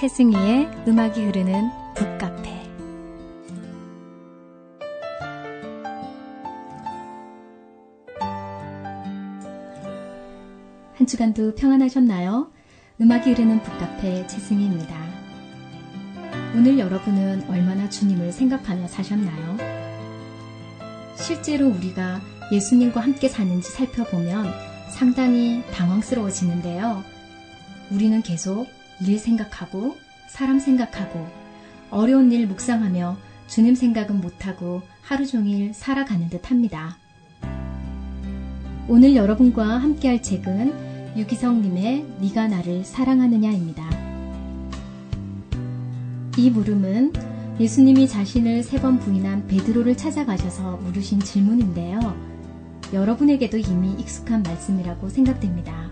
최승희의 음악이 흐르는 북카페. 한 주간도 평안하셨나요? 음악이 흐르는 북카페 최승희입니다. 오늘 여러분은 얼마나 주님을 생각하며 사셨나요? 실제로 우리가 예수님과 함께 사는지 살펴보면 상당히 당황스러워지는데요. 우리는 계속 일 생각하고 사람 생각하고 어려운 일 묵상하며 주님 생각은 못하고 하루 종일 살아가는 듯 합니다. 오늘 여러분과 함께할 책은 유기성님의 네가 나를 사랑하느냐입니다. 이 물음은 예수님이 자신을 3번 부인한 베드로를 찾아가셔서 물으신 질문인데요. 여러분에게도 이미 익숙한 말씀이라고 생각됩니다.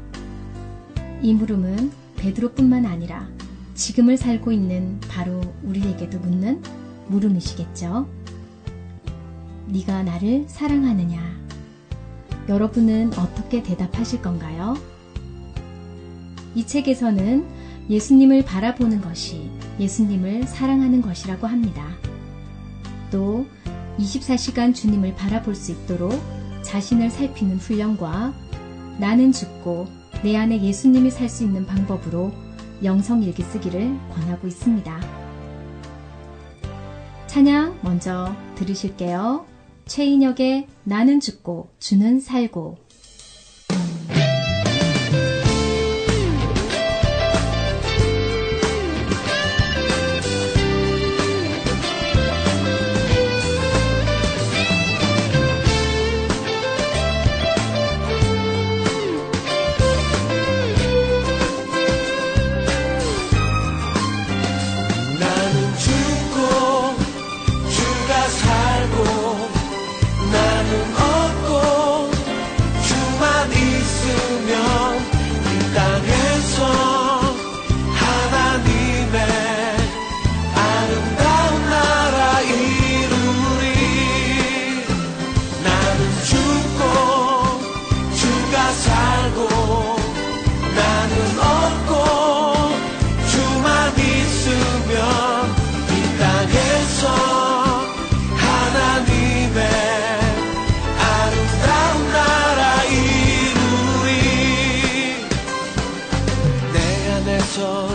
이 물음은 베드로뿐만 아니라 지금을 살고 있는 바로 우리에게도 묻는 물음이시겠죠. 네가 나를 사랑하느냐? 여러분은 어떻게 대답하실 건가요? 이 책에서는 예수님을 바라보는 것이 예수님을 사랑하는 것이라고 합니다. 또 24시간 주님을 바라볼 수 있도록 자신을 살피는 훈련과 나는 죽고 내 안에 예수님이 살 수 있는 방법으로 영성일기 쓰기를 권하고 있습니다. 찬양 먼저 들으실게요. 최인혁의 나는 죽고 주는 살고.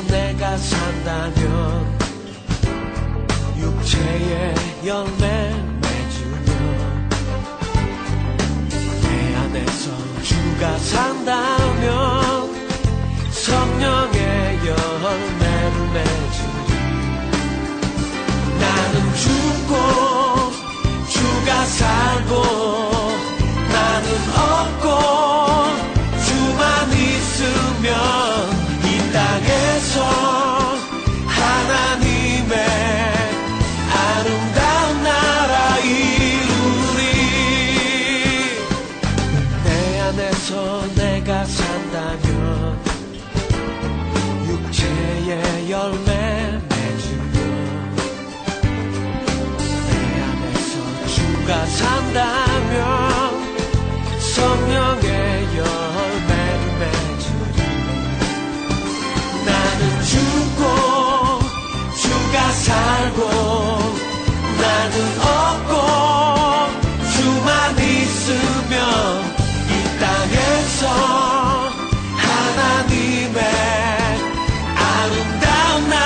내가 산다면 육체의 열매 맺으며 내 안에서 주가 산다면 성령의 열매를 맺으리. 나는 죽고 주가 살고 나는 없고 주만 있으면 땅에서 하나님의 아름다운 나라 이루리. 내 안에서 내가 산다면 육체의 열매 맺으며 내 안에서 주가 산다면 성령의 열매를 맺으리. 나는 죽고 주가 살고 나는 없고 주만 있으면 이 땅에서 하나님의 아름다운 나라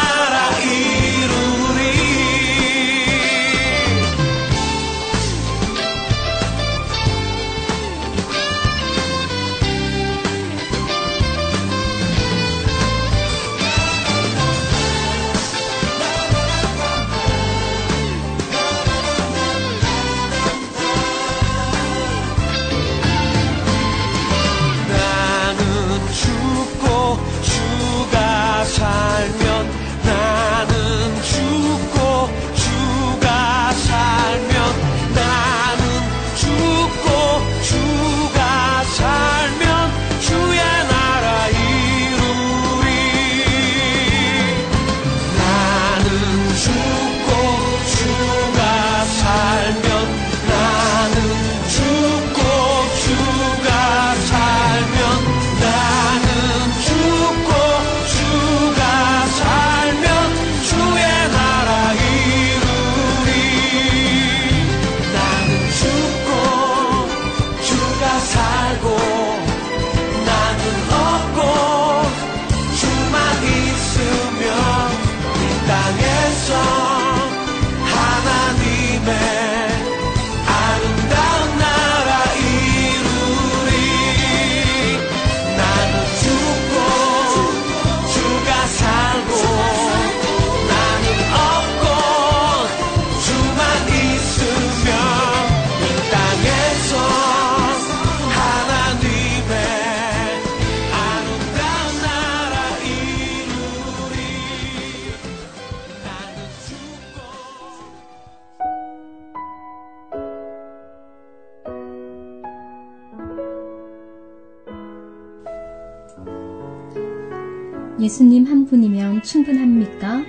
예수님 한 분이면 충분합니까?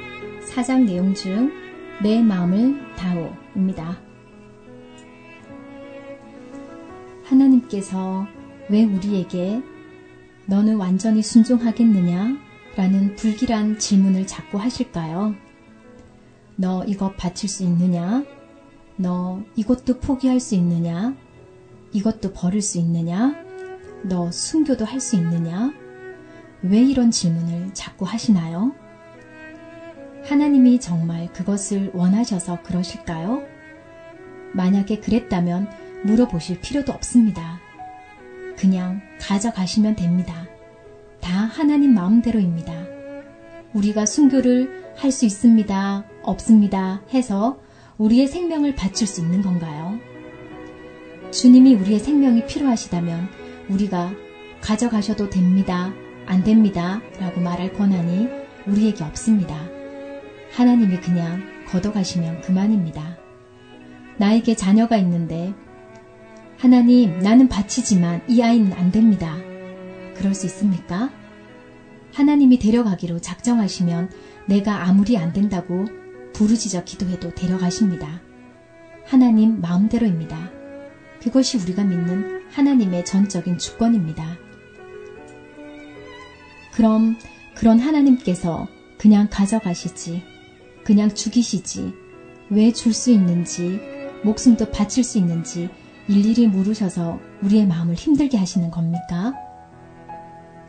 4장 내용 중 내 마음을 다오입니다. 하나님께서 왜 우리에게 너는 완전히 순종하겠느냐? 라는 불길한 질문을 자꾸 하실까요? 너 이것 바칠 수 있느냐? 너 이것도 포기할 수 있느냐? 이것도 버릴 수 있느냐? 너 순교도 할 수 있느냐? 왜 이런 질문을 자꾸 하시나요? 하나님이 정말 그것을 원하셔서 그러실까요? 만약에 그랬다면 물어보실 필요도 없습니다. 그냥 가져가시면 됩니다. 다 하나님 마음대로입니다. 우리가 순교를 할 수 있습니다, 없습니다 해서 우리의 생명을 바칠 수 있는 건가요? 주님이 우리의 생명이 필요하시다면 우리가 가져가셔도 됩니다, 안 됩니다 라고 말할 권한이 우리에게 없습니다. 하나님이 그냥 걷어가시면 그만입니다. 나에게 자녀가 있는데 하나님 나는 바치지만 이 아이는 안 됩니다. 그럴 수 있습니까? 하나님이 데려가기로 작정하시면 내가 아무리 안 된다고 부르짖어 기도해도 데려가십니다. 하나님 마음대로입니다. 그것이 우리가 믿는 하나님의 전적인 주권입니다. 그럼 그런 하나님께서 그냥 가져가시지, 그냥 죽이시지, 왜 줄 수 있는지, 목숨도 바칠 수 있는지 일일이 물으셔서 우리의 마음을 힘들게 하시는 겁니까?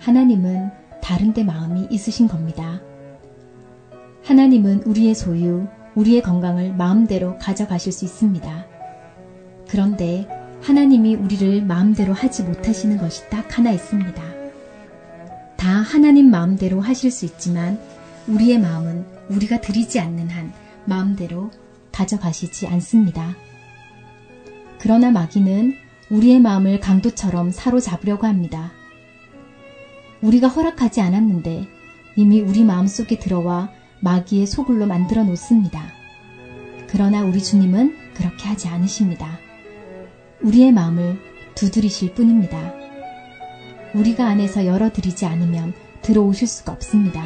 하나님은 다른 데 마음이 있으신 겁니다. 하나님은 우리의 소유, 우리의 건강을 마음대로 가져가실 수 있습니다. 그런데 하나님이 우리를 마음대로 하지 못하시는 것이 딱 하나 있습니다. 다 하나님 마음대로 하실 수 있지만 우리의 마음은 우리가 드리지 않는 한 마음대로 가져가시지 않습니다. 그러나 마귀는 우리의 마음을 강도처럼 사로잡으려고 합니다. 우리가 허락하지 않았는데 이미 우리 마음속에 들어와 마귀의 소굴로 만들어 놓습니다. 그러나 우리 주님은 그렇게 하지 않으십니다. 우리의 마음을 두드리실 뿐입니다. 우리가 안에서 열어드리지 않으면 들어오실 수가 없습니다.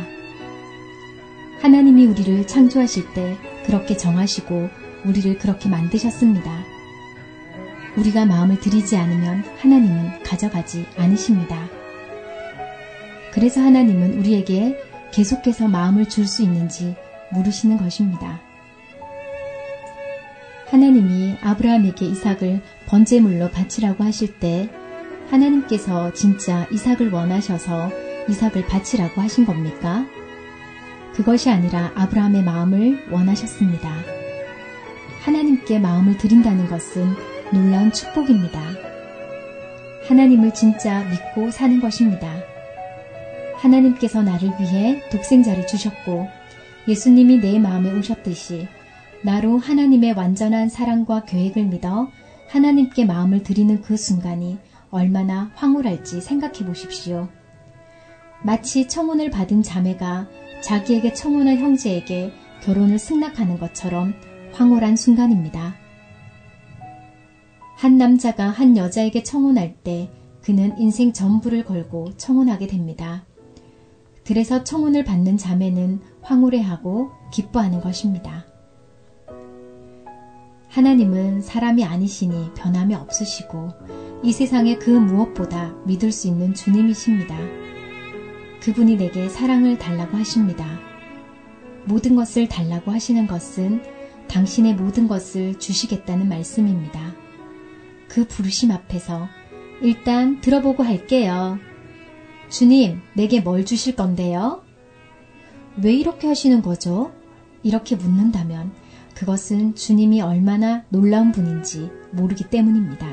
하나님이 우리를 창조하실 때 그렇게 정하시고 우리를 그렇게 만드셨습니다. 우리가 마음을 들이지 않으면 하나님은 가져가지 않으십니다. 그래서 하나님은 우리에게 계속해서 마음을 줄 수 있는지 물으시는 것입니다. 하나님이 아브라함에게 이삭을 번제물로 바치라고 하실 때 하나님께서 진짜 이삭을 원하셔서 이삭을 바치라고 하신 겁니까? 그것이 아니라 아브라함의 마음을 원하셨습니다. 하나님께 마음을 드린다는 것은 놀라운 축복입니다. 하나님을 진짜 믿고 사는 것입니다. 하나님께서 나를 위해 독생자를 주셨고 예수님이 내 마음에 오셨듯이 나로 하나님의 완전한 사랑과 계획을 믿어 하나님께 마음을 드리는 그 순간이 얼마나 황홀할지 생각해 보십시오. 마치 청혼을 받은 자매가 자기에게 청혼한 형제에게 결혼을 승낙하는 것처럼 황홀한 순간입니다. 한 남자가 한 여자에게 청혼할 때 그는 인생 전부를 걸고 청혼하게 됩니다. 그래서 청혼을 받는 자매는 황홀해하고 기뻐하는 것입니다. 하나님은 사람이 아니시니 변함이 없으시고 이 세상의 그 무엇보다 믿을 수 있는 주님이십니다. 그분이 내게 사랑을 달라고 하십니다. 모든 것을 달라고 하시는 것은 당신의 모든 것을 주시겠다는 말씀입니다. 그 부르심 앞에서 일단 들어보고 할게요. 주님, 내게 뭘 주실 건데요? 왜 이렇게 하시는 거죠? 이렇게 묻는다면 그것은 주님이 얼마나 놀라운 분인지 모르기 때문입니다.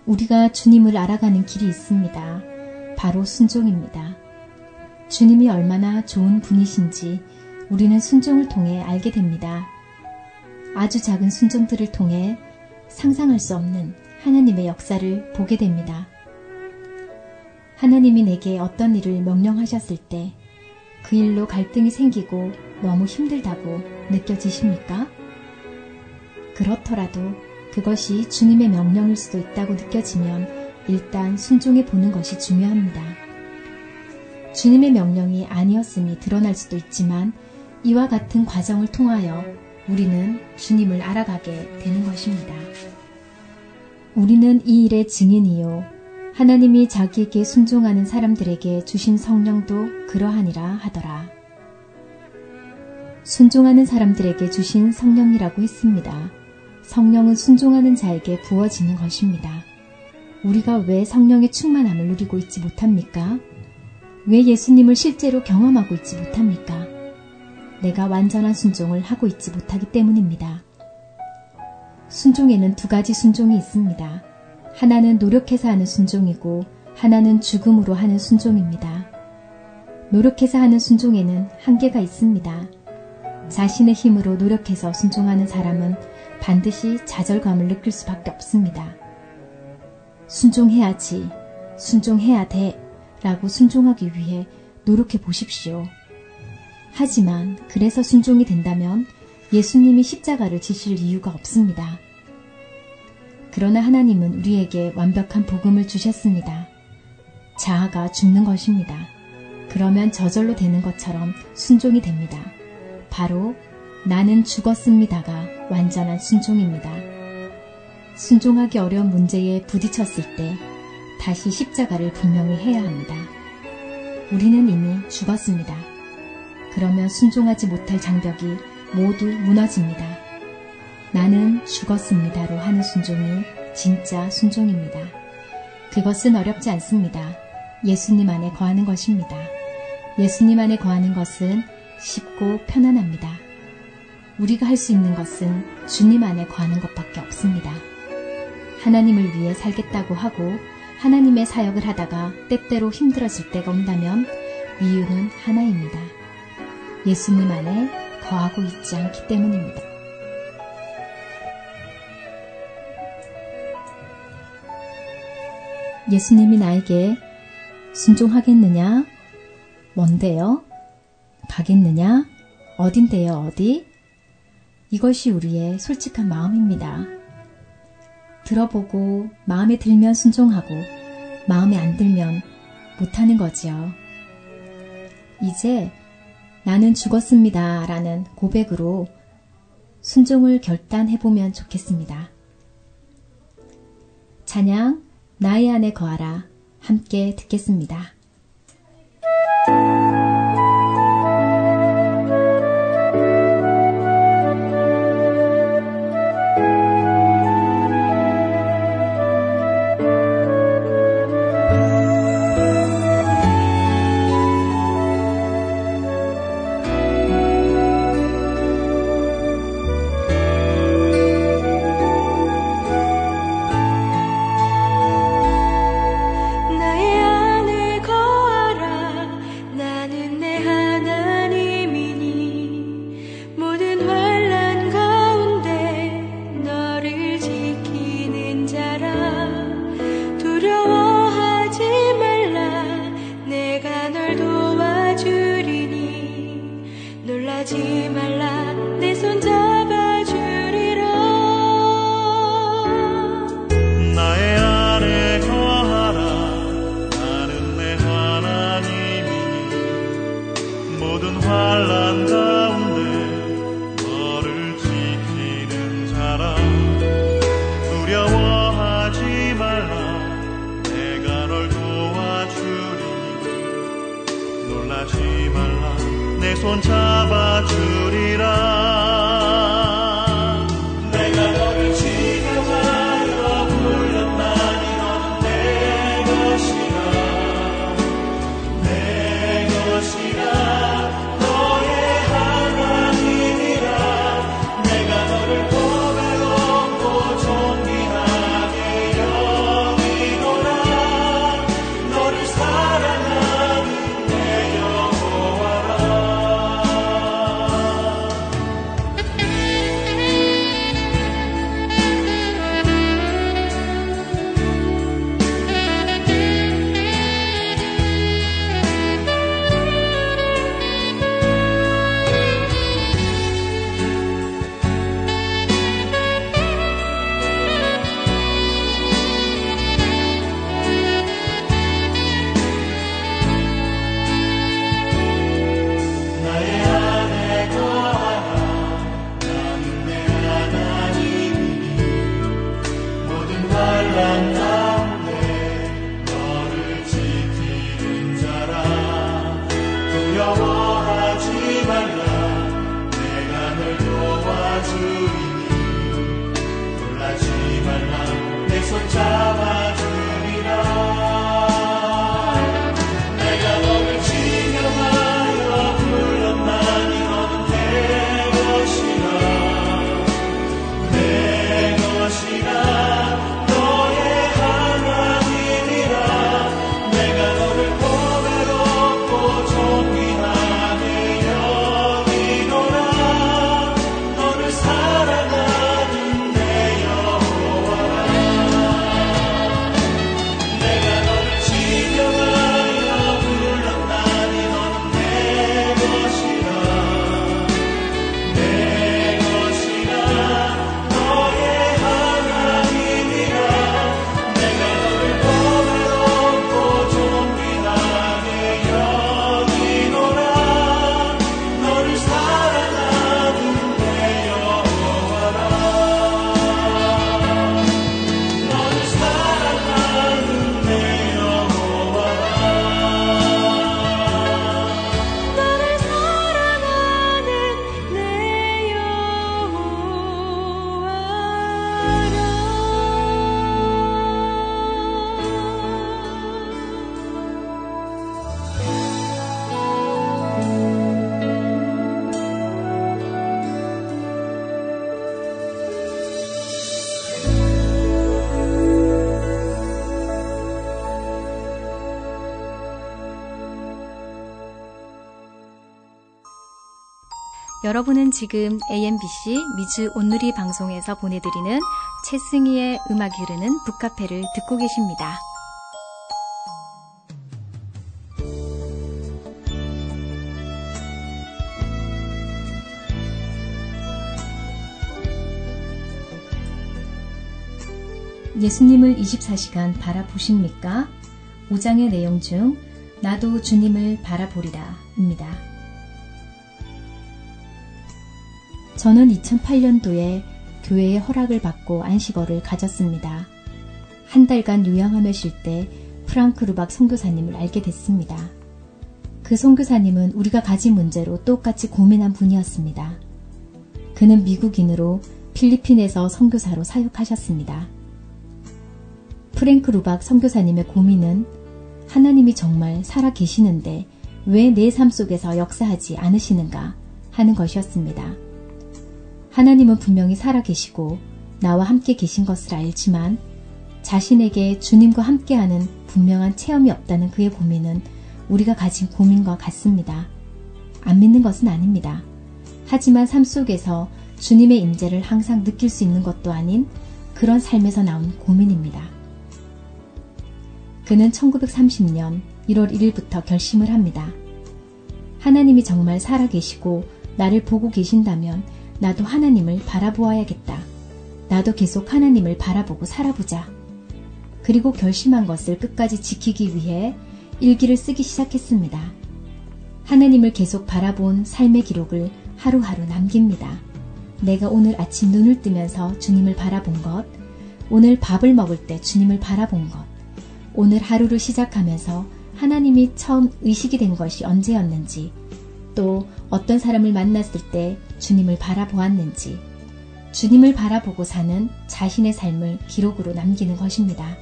우리가 주님을 알아가는 길이 있습니다. 바로 순종입니다. 주님이 얼마나 좋은 분이신지 우리는 순종을 통해 알게 됩니다. 아주 작은 순종들을 통해 상상할 수 없는 하나님의 역사를 보게 됩니다. 하나님이 내게 어떤 일을 명령하셨을 때 그 일로 갈등이 생기고 너무 힘들다고 느껴지십니까? 그렇더라도 그것이 주님의 명령일 수도 있다고 느껴지면 일단 순종해 보는 것이 중요합니다. 주님의 명령이 아니었음이 드러날 수도 있지만 이와 같은 과정을 통하여 우리는 주님을 알아가게 되는 것입니다. 우리는 이 일의 증인이요. 하나님이 자기에게 순종하는 사람들에게 주신 성령도 그러하니라 하더라. 순종하는 사람들에게 주신 성령이라고 했습니다. 성령은 순종하는 자에게 부어지는 것입니다. 우리가 왜 성령의 충만함을 누리고 있지 못합니까? 왜 예수님을 실제로 경험하고 있지 못합니까? 내가 완전한 순종을 하고 있지 못하기 때문입니다. 순종에는 두 가지 순종이 있습니다. 하나는 노력해서 하는 순종이고 하나는 죽음으로 하는 순종입니다. 노력해서 하는 순종에는 한계가 있습니다. 자신의 힘으로 노력해서 순종하는 사람은 반드시 좌절감을 느낄 수밖에 없습니다. 순종해야지, 순종해야 돼 라고 순종하기 위해 노력해 보십시오. 하지만 그래서 순종이 된다면 예수님이 십자가를 지실 이유가 없습니다. 그러나 하나님은 우리에게 완벽한 복음을 주셨습니다. 자아가 죽는 것입니다. 그러면 저절로 되는 것처럼 순종이 됩니다. 바로 나는 죽었습니다가 완전한 순종입니다. 순종하기 어려운 문제에 부딪혔을 때 다시 십자가를 분명히 해야 합니다. 우리는 이미 죽었습니다. 그러면 순종하지 못할 장벽이 모두 무너집니다. 나는 죽었습니다로 하는 순종이 진짜 순종입니다. 그것은 어렵지 않습니다. 예수님 안에 거하는 것입니다. 예수님 안에 거하는 것은 쉽고 편안합니다. 우리가 할 수 있는 것은 주님 안에 거하는 것밖에 없습니다. 하나님을 위해 살겠다고 하고 하나님의 사역을 하다가 때때로 힘들어질 때가 온다면 이유는 하나입니다. 예수님 안에 거하고 있지 않기 때문입니다. 예수님이 나에게 순종하겠느냐? 뭔데요? 가겠느냐? 어딘데요, 어디? 이것이 우리의 솔직한 마음입니다. 들어보고 마음에 들면 순종하고 마음에 안 들면 못하는 거지요. 이제 나는 죽었습니다 라는 고백으로 순종을 결단해보면 좋겠습니다. 찬양 나의 안에 거하라 함께 듣겠습니다. 나의 안에 여러분은 지금 AMBC 미주 온누리 방송에서 보내드리는 최승희의 음악이 흐르는 북카페를 듣고 계십니다. 예수님을 24시간 바라보십니까? 5장의 내용 중 나도 주님을 바라보리라 입니다. 저는 2008년도에 교회의 허락을 받고 안식어를 가졌습니다. 한 달간 요양함에 쉴 때 프랑크 루박 선교사님을 알게 됐습니다. 그 선교사님은 우리가 가진 문제로 똑같이 고민한 분이었습니다. 그는 미국인으로 필리핀에서 선교사로 사역하셨습니다. 프랭크 루박 선교사님의 고민은 하나님이 정말 살아 계시는데 왜 내 삶 속에서 역사하지 않으시는가 하는 것이었습니다. 하나님은 분명히 살아 계시고 나와 함께 계신 것을 알지만 자신에게 주님과 함께하는 분명한 체험이 없다는 그의 고민은 우리가 가진 고민과 같습니다. 안 믿는 것은 아닙니다. 하지만 삶 속에서 주님의 임재를 항상 느낄 수 있는 것도 아닌 그런 삶에서 나온 고민입니다. 그는 1930년 1월 1일부터 결심을 합니다. 하나님이 정말 살아 계시고 나를 보고 계신다면 나도 하나님을 바라보아야겠다. 나도 계속 하나님을 바라보고 살아보자. 그리고 결심한 것을 끝까지 지키기 위해 일기를 쓰기 시작했습니다. 하나님을 계속 바라본 삶의 기록을 하루하루 남깁니다. 내가 오늘 아침 눈을 뜨면서 주님을 바라본 것, 오늘 밥을 먹을 때 주님을 바라본 것, 오늘 하루를 시작하면서 하나님이 처음 의식이 된 것이 언제였는지, 또 어떤 사람을 만났을 때 주님을 바라보았는지, 주님을 바라보고 사는 자신의 삶을 기록으로 남기는 것입니다.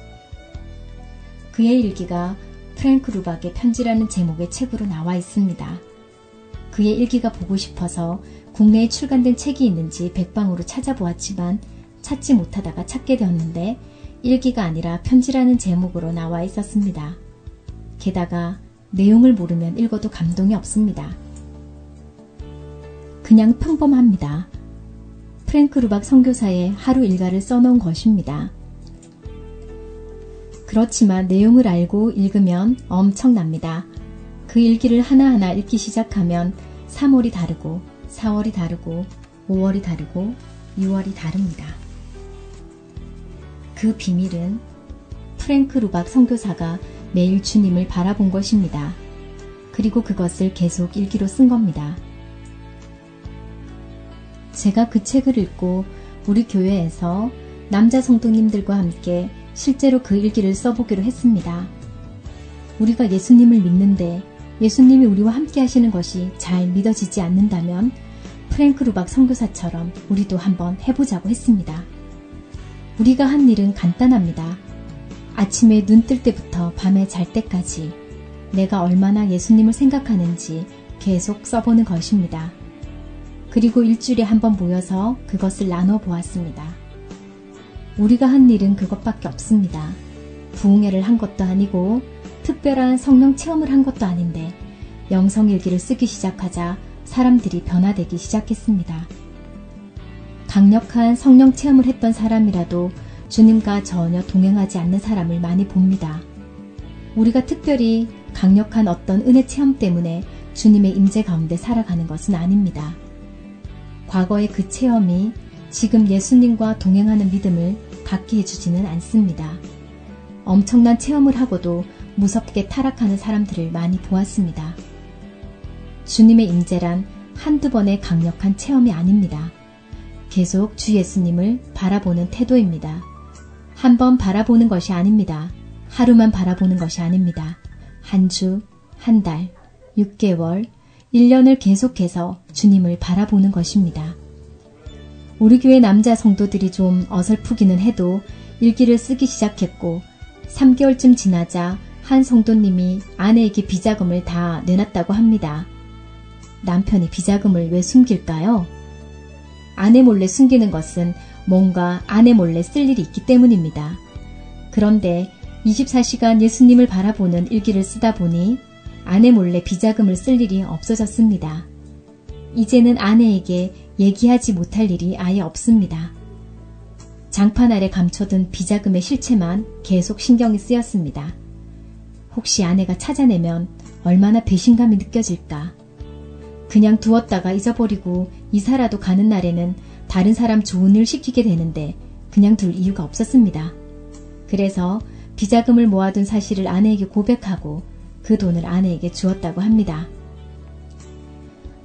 그의 일기가 프랭크 루박의 편지라는 제목의 책으로 나와 있습니다. 그의 일기가 보고 싶어서 국내에 출간된 책이 있는지 백방으로 찾아보았지만 찾지 못하다가 찾게 되었는데 일기가 아니라 편지라는 제목으로 나와 있었습니다. 게다가 내용을 모르면 읽어도 감동이 없습니다. 그냥 평범합니다. 프랭크 루박 선교사의 하루 일과를 써놓은 것입니다. 그렇지만 내용을 알고 읽으면 엄청납니다. 그 일기를 하나하나 읽기 시작하면 3월이 다르고 4월이 다르고 5월이 다르고 6월이 다릅니다. 그 비밀은 프랭크 루박 선교사가 매일 주님을 바라본 것입니다. 그리고 그것을 계속 일기로 쓴 겁니다. 제가 그 책을 읽고 우리 교회에서 남자 성도님들과 함께 실제로 그 일기를 써보기로 했습니다. 우리가 예수님을 믿는데 예수님이 우리와 함께 하시는 것이 잘 믿어지지 않는다면 프랭크 루박 선교사처럼 우리도 한번 해보자고 했습니다. 우리가 한 일은 간단합니다. 아침에 눈 뜰 때부터 밤에 잘 때까지 내가 얼마나 예수님을 생각하는지 계속 써보는 것입니다. 그리고 일주일에 한 번 모여서 그것을 나눠 보았습니다. 우리가 한 일은 그것밖에 없습니다. 부흥회를 한 것도 아니고 특별한 성령 체험을 한 것도 아닌데 영성일기를 쓰기 시작하자 사람들이 변화되기 시작했습니다. 강력한 성령 체험을 했던 사람이라도 주님과 전혀 동행하지 않는 사람을 많이 봅니다. 우리가 특별히 강력한 어떤 은혜 체험 때문에 주님의 임재 가운데 살아가는 것은 아닙니다. 과거의 그 체험이 지금 예수님과 동행하는 믿음을 갖게 해주지는 않습니다. 엄청난 체험을 하고도 무섭게 타락하는 사람들을 많이 보았습니다. 주님의 임재란 한두 번의 강력한 체험이 아닙니다. 계속 주 예수님을 바라보는 태도입니다. 한 번 바라보는 것이 아닙니다. 하루만 바라보는 것이 아닙니다. 한 주, 한 달, 6개월, 1년을 계속해서 주님을 바라보는 것입니다. 우리 교회 남자 성도들이 좀 어설프기는 해도 일기를 쓰기 시작했고 3개월쯤 지나자 한 성도님이 아내에게 비자금을 다 내놨다고 합니다. 남편이 비자금을 왜 숨길까요? 아내 몰래 숨기는 것은 뭔가 아내 몰래 쓸 일이 있기 때문입니다. 그런데 24시간 예수님을 바라보는 일기를 쓰다 보니 아내 몰래 비자금을 쓸 일이 없어졌습니다. 이제는 아내에게 얘기하지 못할 일이 아예 없습니다. 장판 아래 감춰둔 비자금의 실체만 계속 신경이 쓰였습니다. 혹시 아내가 찾아내면 얼마나 배신감이 느껴질까? 그냥 두었다가 잊어버리고 이사라도 가는 날에는 다른 사람 좋은 일 시키게 되는데 그냥 둘 이유가 없었습니다. 그래서 비자금을 모아둔 사실을 아내에게 고백하고 그 돈을 아내에게 주었다고 합니다.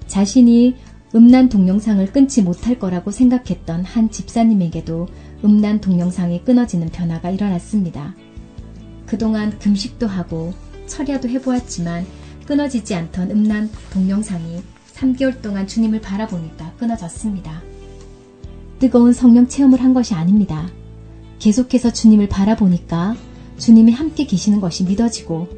자신이 음란 동영상을 끊지 못할 거라고 생각했던 한 집사님에게도 음란 동영상이 끊어지는 변화가 일어났습니다. 그동안 금식도 하고 철야도 해보았지만 끊어지지 않던 음란 동영상이 3개월 동안 주님을 바라보니까 끊어졌습니다. 뜨거운 성령 체험을 한 것이 아닙니다. 계속해서 주님을 바라보니까 주님이 함께 계시는 것이 믿어지고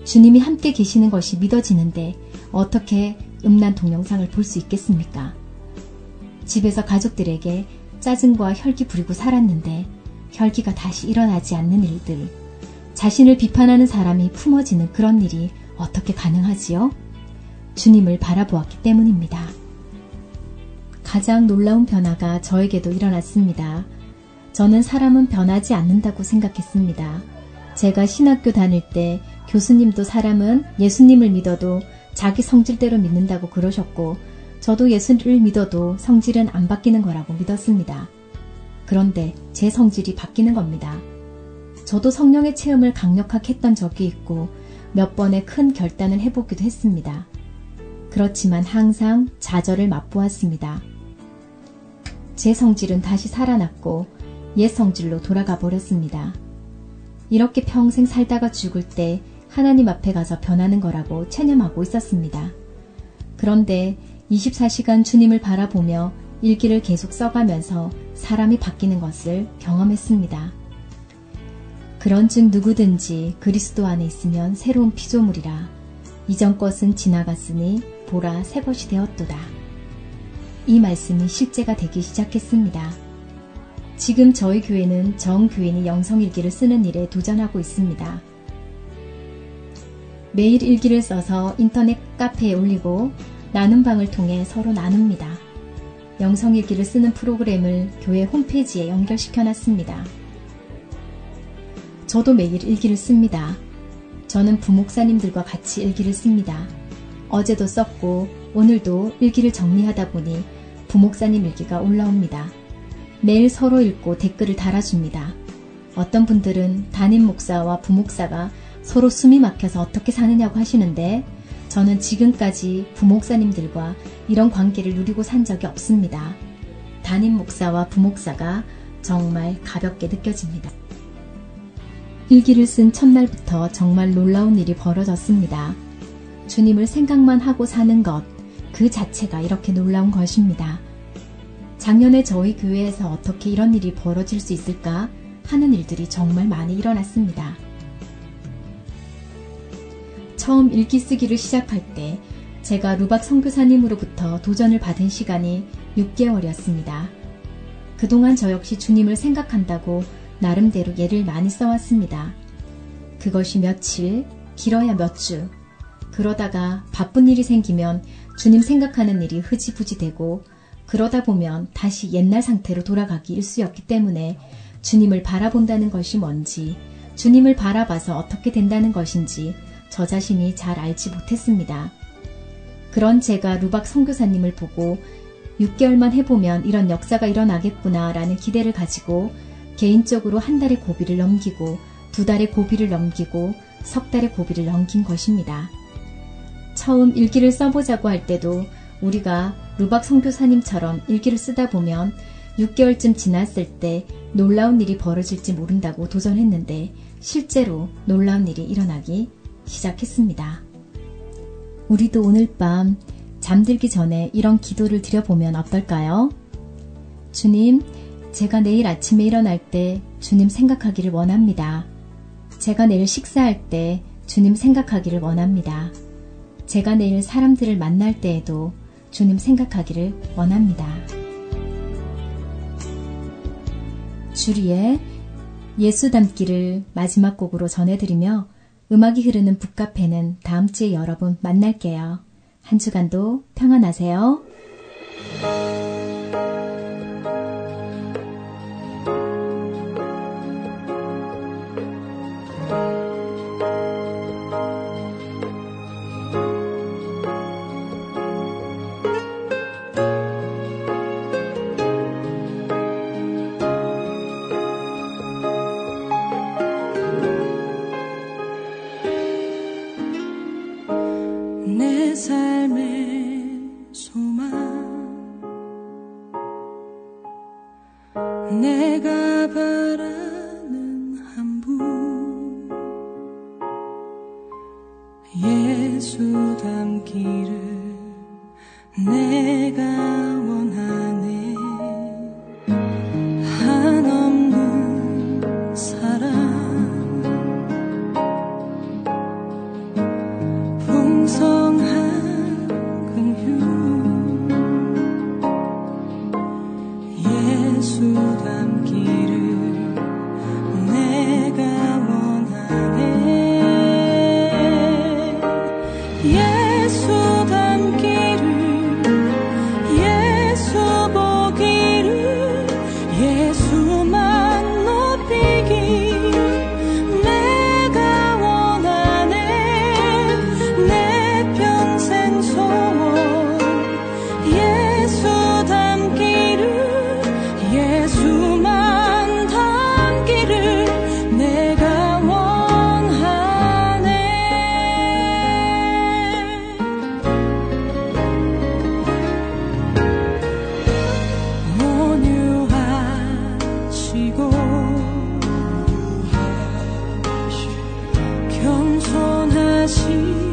주님이 함께 계시는 것이 믿어지는데 어떻게 음란 동영상을 볼 수 있겠습니까? 집에서 가족들에게 짜증과 혈기 부리고 살았는데 혈기가 다시 일어나지 않는 일들, 자신을 비판하는 사람이 품어지는 그런 일이 어떻게 가능하지요? 주님을 바라보았기 때문입니다. 가장 놀라운 변화가 저에게도 일어났습니다. 저는 사람은 변하지 않는다고 생각했습니다. 제가 신학교 다닐 때 교수님도 사람은 예수님을 믿어도 자기 성질대로 믿는다고 그러셨고 저도 예수를 믿어도 성질은 안 바뀌는 거라고 믿었습니다. 그런데 제 성질이 바뀌는 겁니다. 저도 성령의 체험을 강력하게 했던 적이 있고 몇 번의 큰 결단을 해보기도 했습니다. 그렇지만 항상 좌절을 맛보았습니다. 제 성질은 다시 살아났고 옛 성질로 돌아가 버렸습니다. 이렇게 평생 살다가 죽을 때 하나님 앞에 가서 변하는 거라고 체념하고 있었습니다. 그런데 24시간 주님을 바라보며 일기를 계속 써가면서 사람이 바뀌는 것을 경험했습니다. 그런즉 누구든지 그리스도 안에 있으면 새로운 피조물이라. 이전 것은 지나갔으니 보라 새 것이 되었도다. 이 말씀이 실제가 되기 시작했습니다. 지금 저희 교회는 정 교인이 영성일기를 쓰는 일에 도전하고 있습니다. 매일 일기를 써서 인터넷 카페에 올리고 나눔방을 통해 서로 나눕니다. 영성일기를 쓰는 프로그램을 교회 홈페이지에 연결시켜놨습니다. 저도 매일 일기를 씁니다. 저는 부목사님들과 같이 일기를 씁니다. 어제도 썼고 오늘도 일기를 정리하다 보니 부목사님 일기가 올라옵니다. 매일 서로 읽고 댓글을 달아줍니다. 어떤 분들은 담임 목사와 부목사가 서로 숨이 막혀서 어떻게 사느냐고 하시는데 저는 지금까지 부목사님들과 이런 관계를 누리고 산 적이 없습니다. 담임 목사와 부목사가 정말 가볍게 느껴집니다. 일기를 쓴 첫날부터 정말 놀라운 일이 벌어졌습니다. 주님을 생각만 하고 사는 것, 그 자체가 이렇게 놀라운 것입니다. 작년에 저희 교회에서 어떻게 이런 일이 벌어질 수 있을까 하는 일들이 정말 많이 일어났습니다. 처음 읽기 쓰기를 시작할 때 제가 루박 선교사님으로부터 도전을 받은 시간이 6개월이었습니다. 그동안 저 역시 주님을 생각한다고 나름대로 예를 많이 써왔습니다. 그것이 며칠, 길어야 몇 주, 그러다가 바쁜 일이 생기면 주님 생각하는 일이 흐지부지 되고 그러다 보면 다시 옛날 상태로 돌아가기 일쑤였기 때문에 주님을 바라본다는 것이 뭔지, 주님을 바라봐서 어떻게 된다는 것인지 저 자신이 잘 알지 못했습니다. 그런 제가 루박 선교사님을 보고 6개월만 해보면 이런 역사가 일어나겠구나 라는 기대를 가지고 개인적으로 한 달의 고비를 넘기고 2달의 고비를 넘기고 3달의 고비를 넘긴 것입니다. 처음 일기를 써보자고 할 때도 우리가 루박 선교사님처럼 일기를 쓰다 보면 6개월쯤 지났을 때 놀라운 일이 벌어질지 모른다고 도전했는데 실제로 놀라운 일이 일어나기 시작했습니다. 우리도 오늘 밤 잠들기 전에 이런 기도를 드려보면 어떨까요? 주님, 제가 내일 아침에 일어날 때 주님 생각하기를 원합니다. 제가 내일 식사할 때 주님 생각하기를 원합니다. 제가 내일 사람들을 만날 때에도 주님 생각하기를 원합니다. 주리의 예수 닮기를 마지막 곡으로 전해드리며 음악이 흐르는 북카페는 다음 주에 여러분 만날게요. 한 주간도 평안하세요. 내 삶의 소망 내가 바라는 한 분 예수 닮기를 내가 원하네 한없는 사랑 풍성한 긍휼 예수 닮기를 내가 원하네 예수 닮기를 예수 보기를 예수만 높이기 내가 원하네 내 평생 소원 예수 닮기를 예수만 닮기를 내가 원하네 온유하시고 겸손하시